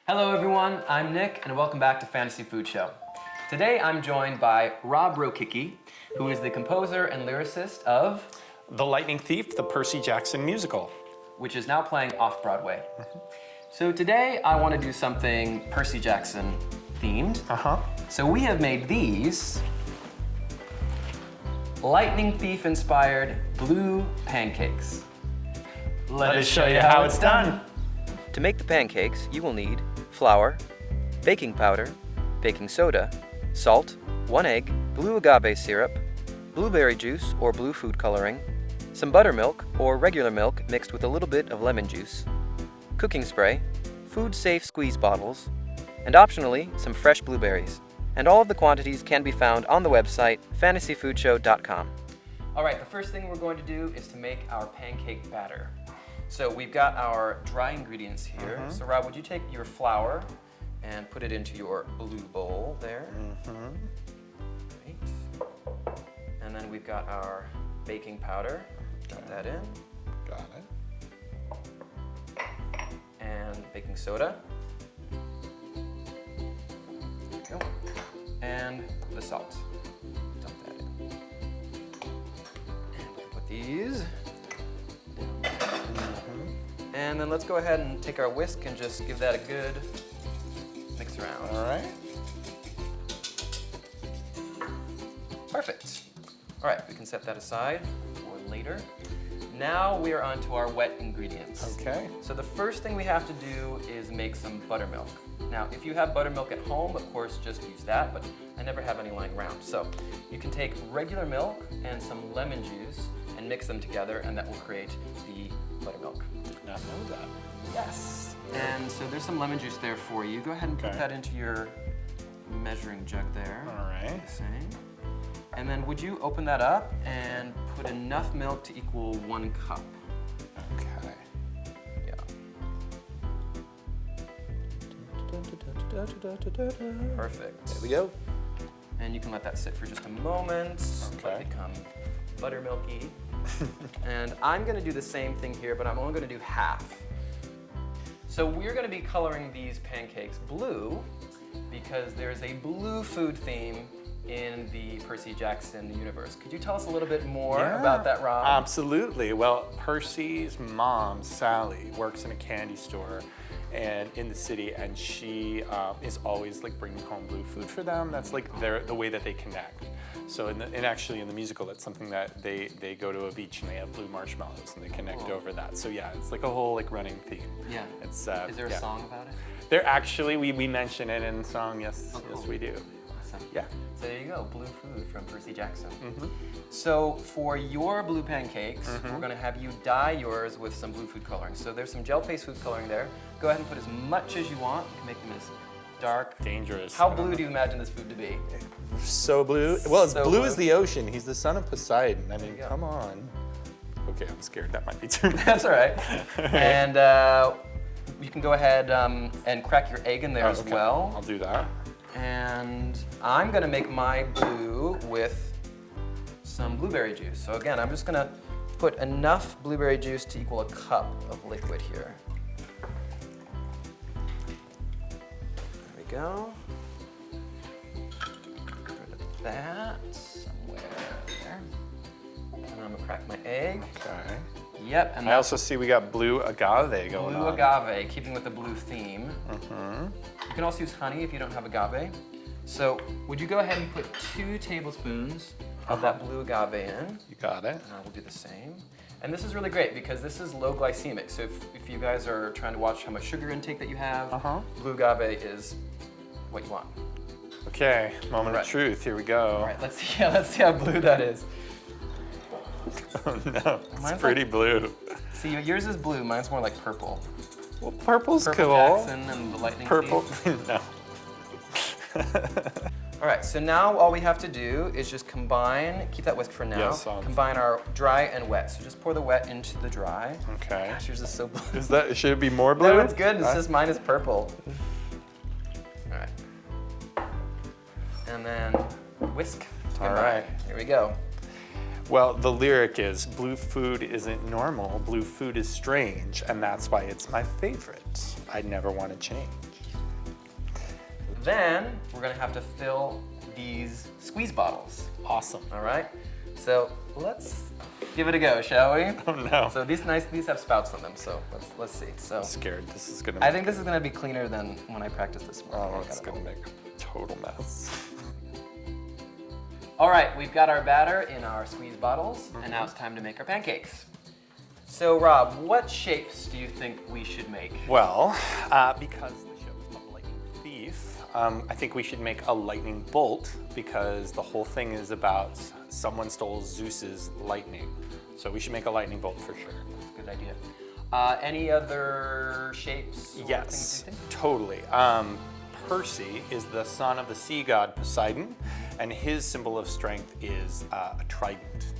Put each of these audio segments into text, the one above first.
Hello everyone, I'm Nick and welcome back to Fantasy Food Show. Today I'm joined by Rob Rokicki, who is the composer and lyricist of The Lightning Thief, the Percy Jackson Musical. which is now playing Off-Broadway. So today I want to do something Percy Jackson themed. So we have made these Lightning Thief inspired blue pancakes. Let us show you how it's done. To make the pancakes, you will need flour, baking powder, baking soda, salt, 1 egg, blue agave syrup, blueberry juice or blue food coloring, some buttermilk or regular milk mixed with a little bit of lemon juice, cooking spray, food-safe squeeze bottles, and optionally, some fresh blueberries. And all of the quantities can be found on the website fantasyfoodshow.com. All right, the first thing we're going to do is to make our pancake batter. So we've got our dry ingredients here. So Rob, would you take your flour and put it into your blue bowl there? Great. And then we've got our baking powder. Dump that in. Got it. And baking soda. There we go. And the salt. Dump that in. And we can put these. And then let's go ahead and take our whisk and just give that a good mix around. All right. Perfect. All right, we can set that aside for later. Now we are on to our wet ingredients. Okay. So the first thing we have to do is make some buttermilk. Now, if you have buttermilk at home, of course, just use that, but I never have any lying around. So you can take regular milk and some lemon juice and mix them together, and that will create the buttermilk. Did not know that. Yes. And so there's some lemon juice there for you. Go ahead and put that into your measuring jug there. All right. Same. And then would you open that up and put enough milk to equal 1 cup? Okay. Yeah. Perfect. There we go. And you can let that sit for just a moment. Okay. Let it become buttermilky. And I'm gonna do the same thing here, but I'm only gonna do half. So we're gonna be coloring these pancakes blue because there's a blue food theme in the Percy Jackson universe. Could you tell us a little bit more about that, Rob? Absolutely. Well, Percy's mom, Sally, works in a candy store and in the city, and she is always like bringing home blue food for them. That's like the way that they connect. So actually in the musical, that's something that they go to a beach and they have blue marshmallows and they connect over that. So yeah, it's like a whole like running theme. Yeah. It's, Is there a song about it? There actually, we mention it in the song, yes, Oh, cool. yes we do. Awesome. Yeah. So there you go, blue food from Percy Jackson. So for your blue pancakes, we're gonna have you dye yours with some blue food coloring. So there's some gel paste food coloring there. Go ahead and put as much as you want. You can make them as dark. Dangerous. How blue do you imagine this food to be? So blue. Well, it's So blue blue. as the ocean. He's the son of Poseidon. I mean, you go. come on. Okay, I'm scared. That might be too much. That's all right. And you can go ahead and crack your egg in there as Okay, well. I'll do that. And I'm gonna make my blue with some blueberry juice. So again, I'm just gonna put enough blueberry juice to equal a cup of liquid here. There we go. Get rid of that somewhere there. And I'm gonna crack my egg. Okay. Yep, and I also see we got blue agave going blue on. agave, keeping with the blue theme. You can also use honey if you don't have agave. So would you go ahead and put 2 tablespoons of that blue agave in? You got it. And I will do the same. And this is really great because this is low glycemic. So if you guys are trying to watch how much sugar intake that you have, blue agave is what you want. Okay, moment Right. of truth. Here we go. All right, let's see how blue that is. Oh no, it's Mine's pretty blue. See, yours is blue, mine's more like purple. Well, purple's Purple cool. Jackson and the Lightning Purple. Thief. No. All right, so now all we have to do is just combine, keep that whisk for now, Yes, combine our dry and wet. So just pour the wet into the dry. Okay. Gosh, yours is so blue. Is that? Should it be more blue? No, it's good, it's just mine is purple. All right. And then whisk to All combine. right. Here we go. Well, the lyric is, blue food isn't normal, blue food is strange, and that's why it's my favorite. I'd never want to change. then we're gonna have to fill these squeeze bottles. Awesome. All right. So let's give it a go, shall we? Oh no. So these have spouts on them. So let's see. So I'm scared this is gonna. I think this is gonna be cleaner than when I practiced this morning. Oh, it's gonna make a total mess. All right, we've got our batter in our squeeze bottles, and now it's time to make our pancakes. So Rob, what shapes do you think we should make? Well, because the show is called Lightning Thief, I think we should make a lightning bolt because the whole thing is about someone stole Zeus's lightning. So we should make a lightning bolt for sure. That's a good idea. Any other shapes? Or Yes, things you think? totally. Percy is the son of the sea god Poseidon, and his symbol of strength is a trident.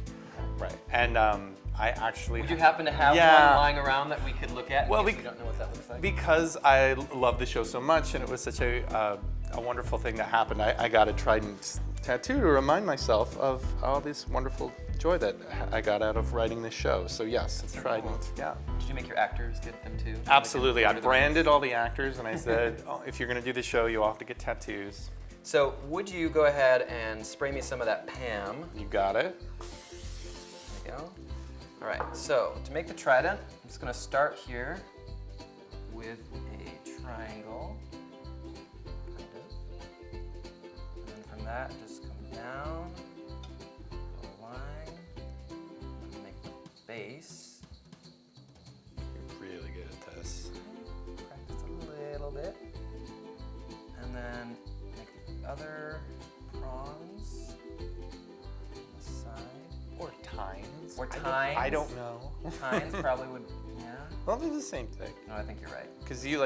Right. And I actually. Would you happen to have one lying around that we could look at? Well, we don't know what that looks like. Because I love the show so much, and it was such a wonderful thing that happened. I got a trident tattoo to remind myself of all this wonderful joy that I got out of writing this show. So yes, it's trident. Yeah. Did you make your actors get them too? Absolutely. I Like, branded all the actors, and I said, oh, if you're going to do the show, you all have to get tattoos. So would you go ahead and spray me some of that Pam? You got it. There you go. All right, so to make the trident, I'm just gonna start here with a triangle. And then from that, just come down, draw a line, and make the base. You're really good at this. Practice a little bit. And then make the other prongs on the side. Or tines. Or tines. I don't know. Tines probably would, yeah. Well, they're the same thing. No, I think you're right. Because you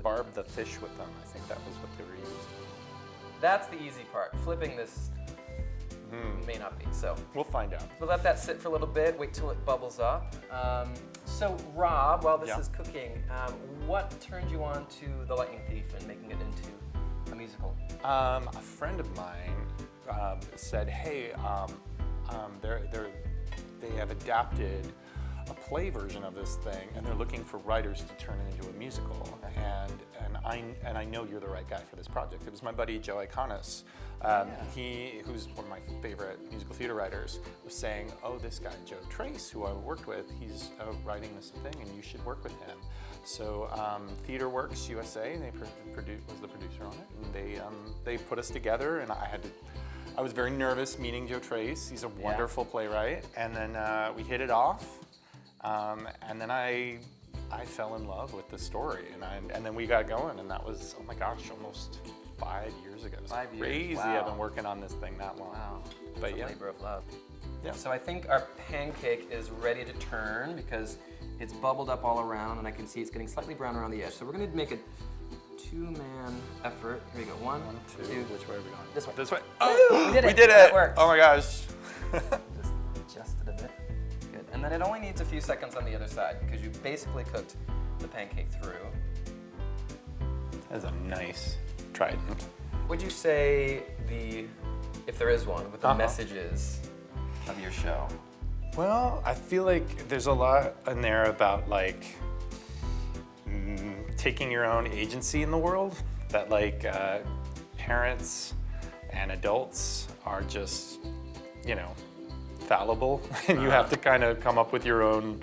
barb the fish with them. I think that was what they were using. That's the easy part. Flipping this may not be. So We'll find out. we'll let that sit for a little bit, wait till it bubbles up. So Rob, while this Yeah. is cooking, what turned you on to The Lightning Thief and making it into a musical? A friend of mine said, "Hey, they have adapted a play version of this thing, and they're looking for writers to turn it into a musical. And I know you're the right guy for this project." It was my buddy Joe Iconis. Who's one of my favorite musical theater writers, was saying, "Oh, this guy Joe Trace, who I worked with, he's writing this thing, and you should work with him." So Theater Works USA, was the producer on it, and they put us together, and I was very nervous meeting Joe Trace. He's a wonderful playwright, and then we hit it off, and then I fell in love with the story, and then we got going, and that was, oh my gosh, almost 5 years ago. It was 5 years, crazy. wow. I've been working on this thing that long. Wow. But It's a yeah. labor of love. Yeah. So I think our pancake is ready to turn because it's bubbled up all around, and I can see it's getting slightly brown around the edge. So we're gonna make a two-man effort. Here we go. One, two. Which way are we going? This way. This way. Oh, we did it. We did That it. worked. Oh my gosh. Just adjust it a bit. Good. And then it only needs a few seconds on the other side because you basically cooked the pancake through. That's a nice trident. Would you say if there is one, what the Uh-huh. message is of your show? Well, I feel like there's a lot in there about taking your own agency in the world. That parents and adults are just, fallible, and you have to kind of come up with your own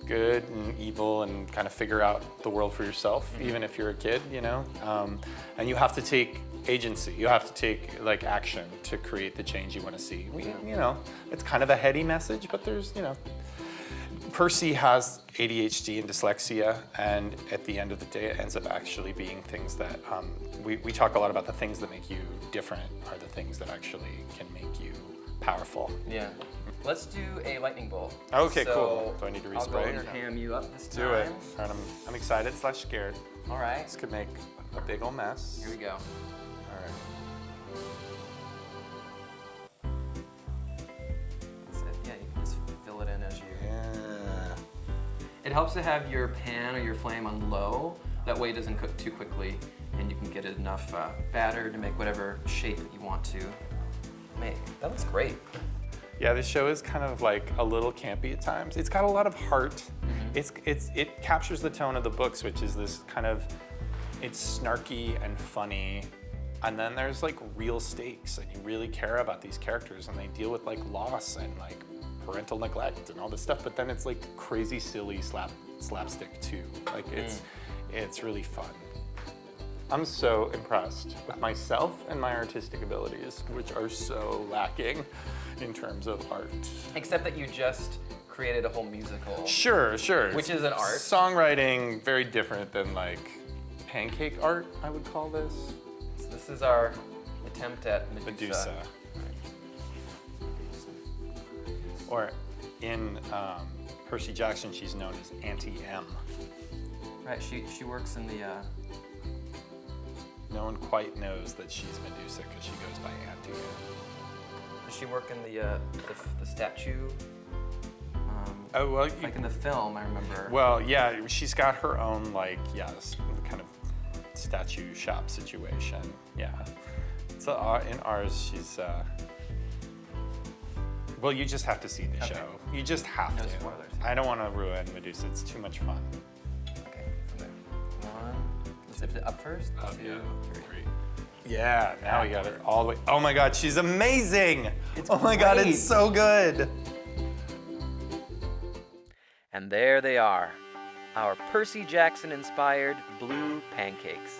good and evil and kind of figure out the world for yourself, even if you're a kid, and you have to take agency. You have to take action to create the change you want to see. It's kind of a heady message, but there's, Percy has ADHD and dyslexia, and at the end of the day, it ends up actually being things that we talk a lot about. The things that make you different are the things that actually can make you powerful. Yeah. Let's do a lightning bolt. Okay, So cool. Do I need to I'll go respray? and ham you up this time. Do it. All right, I'm excited / scared. All right. This could make a big old mess. Here we go. All right. That's it. Yeah, you can just fill it in as you. Yeah. It helps to have your pan or your flame on low. That way it doesn't cook too quickly, and you can get enough batter to make whatever shape that you want to make. That looks great. Yeah, this show is kind of a little campy at times. It's got a lot of heart. It captures the tone of the books, which is this kind of It's snarky and funny. And then there's like real stakes, and you really care about these characters, and they deal with like loss and like parental neglect and all this stuff. But then it's like crazy, silly slapstick too. Like it's really fun. I'm so impressed with myself and my artistic abilities, which are so lacking in terms of art. Except that you just created a whole musical. Sure. Which is an art. Songwriting, very different than like pancake art, I would call this. So this is our attempt at Medusa. Or in Percy Jackson, she's known as Auntie M. Right, she works in the... No one quite knows that she's Medusa because she goes by Auntie M. Does she work in the statue? Oh, well, like in the film, I remember. Well, yeah, she's got her own, like, kind of statue shop situation. Yeah. So in ours, she's, well, you just have to see the show. You just have to. Spoilers. I don't want to ruin Medusa. It's too much fun. Okay, from there. One. Let's lift it up first. Up, Two, yeah. three. Yeah, now we got her all the way. Oh my God, she's amazing. It's oh my God, great. it's so good. And there they are, our Percy Jackson inspired blue pancakes.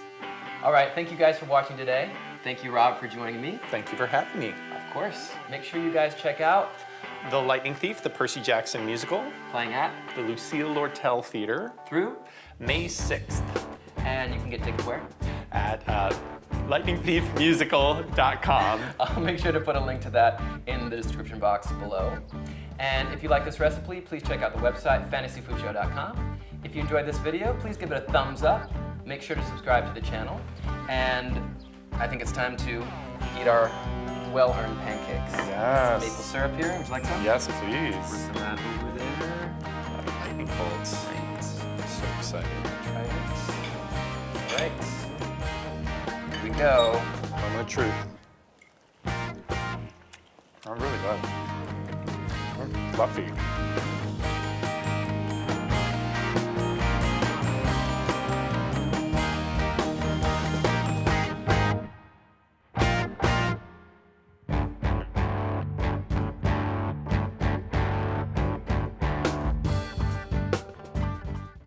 All right, thank you guys for watching today. Thank you, Rob, for joining me. Thank you for having me. Of course. Make sure you guys check out The Lightning Thief, the Percy Jackson Musical, playing at the Lucille Lortel Theater, through May 6th and you can get tickets where? at lightningthiefmusical.com. I'll make sure to put a link to that in the description box below. And if you like this recipe, please check out the website, fantasyfoodshow.com. If you enjoyed this video, please give it a thumbs up. Make sure to subscribe to the channel. And I think it's time to eat our well-earned pancakes. Yes. Some maple syrup here. Would you like some? Yes, please. Some of that over there. Lightning bolts. Right. So excited. Try it. Right. Here we go. Moment of truth. I'm really good. Fluffy.